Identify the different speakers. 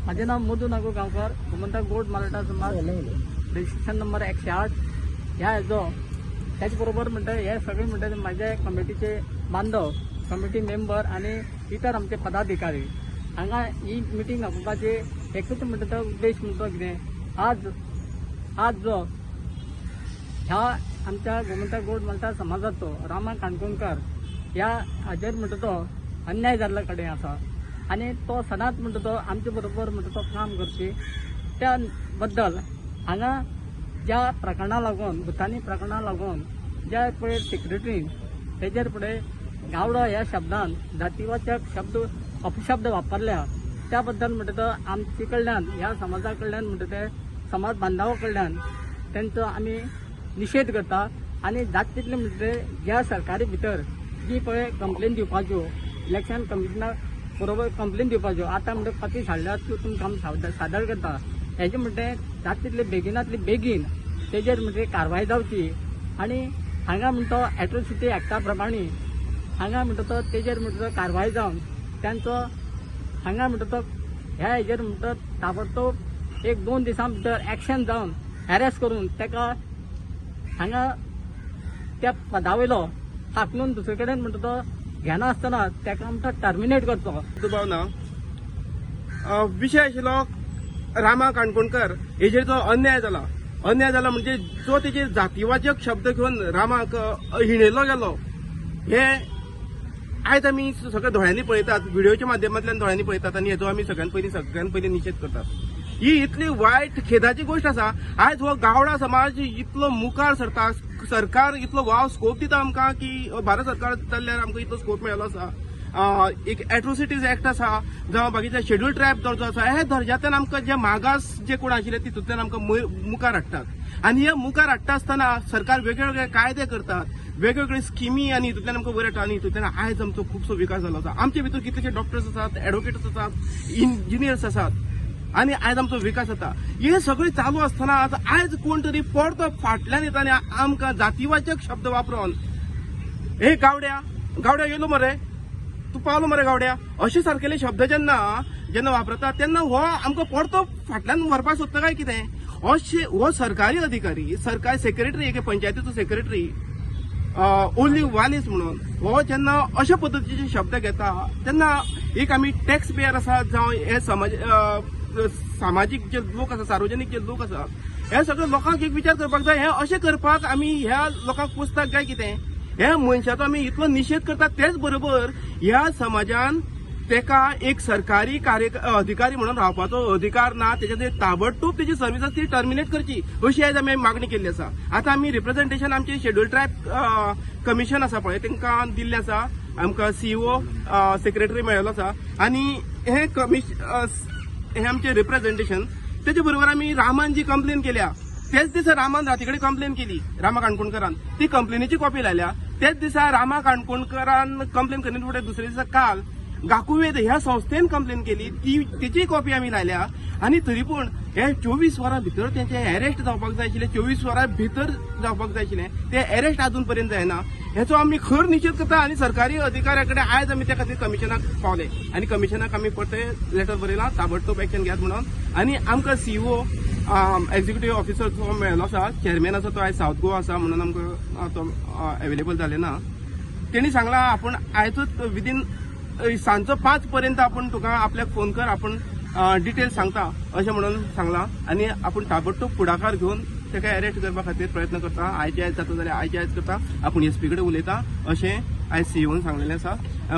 Speaker 1: माझे नाव मधू नागू गांवकर, गोमंतक गोंड मराठा समाज, registration number 108 ह्या हेजो त्याच बरोबर म्हणटा हे सगळे म्हणटा माझ्या कमिटीचे बांधव, कमिटी मेंबर आणि इतर आमचे पदाधिकारी हांगा ही मिटींग आपोवपाची एकूच म्हणटा तो उद्देश म्हणतो कितें आज जो ह्या आमच्या गोमंतक गोंड मराठा समाजाचो रामा काणकोणकर ह्या हाजेर म्हणटा तो अन्याय जाल्ले कडेन आसा आणि तो सदांच म्हणटा तो आमचे बरोबर म्हणटा तो काम करची त्या बद्दल हांगा ज्या प्रकरणा लागून भुतानी प्रकरणा लागून ज्या पळय सेक्रेटरीन तेजेर फुडें गावडो ह्या शब्दान जातीवाचक शब्द अपशब्द वापरल्या त्या बद्दल म्हणटा तो आमचे कडल्यान ह्या समाजा कडल्यान म्हणटा ते समाज बांधवा कडल्यान तेंचो आमी निशेध करता आणि जात तितले म्हणटा ते ज्या सरकारी भितर जी पळय कंप्लेन दिवपाच्यो इलेक्शन कमिशना बरोबर कंप्लेन दिवपाच्यो आतां म्हणटा पती हाडल्यात तुमकां आमी सादर करता हेजे म्हणटा जात तितले बेगिनातली बेगीन तेजेर म्हणटा कारवाय जावची आणि हांगा म्हणटा तो एट्रोसिटी एक्टा प्रमाणे हांगा म्हणटा तो तेजेर म्हणटा तो कारवाय जावन त्यांचो हांगा म्हणटा तो ह्या हेजेर म्हणटा ताबडतोब 1-2 दिसां भितर एक्शन जावन अरेस्ट करून तेका हांगा त्या पदावयलो हाकलून दुसरे कडेन म्हणटा तो घेना आसतना तेका म्हणटा टर्मिनेट करचो.
Speaker 2: भावना विषय आशिल्लो रामा काणकोणकर हेजेर जो अन्याय जाला म्हणजे जो तेजे जातीवाचक शब्द घेवन रामाक हिणयलो गेलो हे आयज आमी सगळे दोळ्यांनी पळयतात, व्हिडिओच्या माध्यमांतल्यान दोळ्यांनी पळयतात आणि हेचो आमी सगळ्यात पयलीं निशेध करतात. ही इतली वायट खेदाची गोष्ट आसा. आयज हो गावडा समाज इतलो मुखार सरता, सरकार इतलो वाव स्कोप दिता आमकां की भारत सरकार जाल्ल्यार आमकां इतलो स्कोप मेळ्ळो आसा. एक एट्रोसिटीज एक्ट आसा जावं बाकीचे शेड्यूल ट्रायब दर्जो आसा हे दर्ज्यांतल्यान आमकां जे मागास जे कोण आशिल्ले तितूंतल्यान आमकां मुखार हाडटात आणि हे मुखार हाडटा आसतना सरकार वेगवेगळे कायदे करतात, वेगवेगळे स्किमी आणि हितूंतल्यान आमकां वयर हाडटा आणि हितूंतल्यान आयज आमचो खुबसो विकास जालो आसा. आमचे भितर कितलेशे डॉक्टर्स आसात, एडवोकेट्स आसात, इंजिनियर्स आसात आणि आयज आमचो विकास जाता. हे सगळें चालू आसतना आयज कोण तरी परतो फाटल्यान येता आनी आमकां जातीवाचक शब्द वापरून हे गावड्या येयलो मरे, तू पावलो मरे गावड्या अशे सारकेले शब्द जेन्ना वापरतात तेन्ना हो आमकां परतो फाटल्यान व्हरपाक सोदता काय कितें? हो सरकारी अधिकारी, सरकारी सेक्रेटरी, एक पंचायतीचो सेक्रेटरी ओन्ली वालीस म्हणून हो जेन्ना अशा पद्दतीचे शब्द घेता तेन्ना एक आमी टॅक्स पेयर आसा जावं हे सामाजीक जे लोक आसा, सार्वजनीक जे लोक आसा, हे सगळे लोकांक एक विचार करपाक जाय. हे अशें करपाक आमी ह्या लोकांक पोसतात काय कितें? हे मनशाचो आमी इतलो निशेध करतात. तेच बरोबर ह्या समाजान तेका एक सरकारी अधिकारी म्हणून रावपाचो अधिकार ना, तेच्या ताबडतोब तेजी सर्व्हिस आसा ती टर्मिनेट करची अशी आयज आमी मागणी केल्ली आसा. आतां आमी रिप्रेझेंटेशन आमचे शेड्यूल ट्रायब कमिशन आसा पळय तेंकां दिल्लें आसा. आमकां सीईओ सेक्रेटरी मेळ्ळो आसा आणि हे आमचे रिप्रेझेंटेशन तेजे बरोबर आमी रामान जी कंप्लेन केल्या तेच दिसा रामान राती कडेन कंप्लेन केली, रामा काणकोणकरान ती कंप्लेनीची कॉपी लायल्या. तेच दिसा रामा काणकोणकरान कंप्लेन करने फुडें दुसरे दिसा काल गाकुवेद ह्या संस्थेन कंप्लेन केली, तिची कॉपी आमी लायल्या. आणि तरी पूण हे 24 वरां भितर तेंचे अरेस्ट जावपाक जाय आशिल्ले, 24 वरां भितर जावपाक जाय आशिल्ले ते अरेस्ट अजून पर्यंत जायना. हेचो आमी खर निशेध करता आणि सरकारी अधिकाऱ्या कडेन आयज आमी त्या खातीर कमिशनाक पावले आणि कमिशनाक आमी परते लेटर बरयला ताबडतोब एक्शन घेयात म्हणून. आणि आमकां सीईओ एक्झिक्युटिव्ह ऑफिसर जो मेळ्ळो आसा, चेअरमॅन आसा तो आयज सावथ गोवा आसा म्हणून आमकां तो अवेलेबल जाले ना. तेणी सांगला आपण आयजूच विदीन सांजचो 5 पर्यंत आपण तुका आपल्याक फोन कर, आपण डिटेल सांगता अशें म्हणून सांगला. आणि आपण ताबडतोब पुढाकार घेवन तेका अरेस्ट करपा खातीर प्रयत्न करता. आयचे आयज जाता जाल्यार आयचे आयज करता, आपण एसपी कडेन उलयता अशें आयज सीईओन सांगलेलें आसा.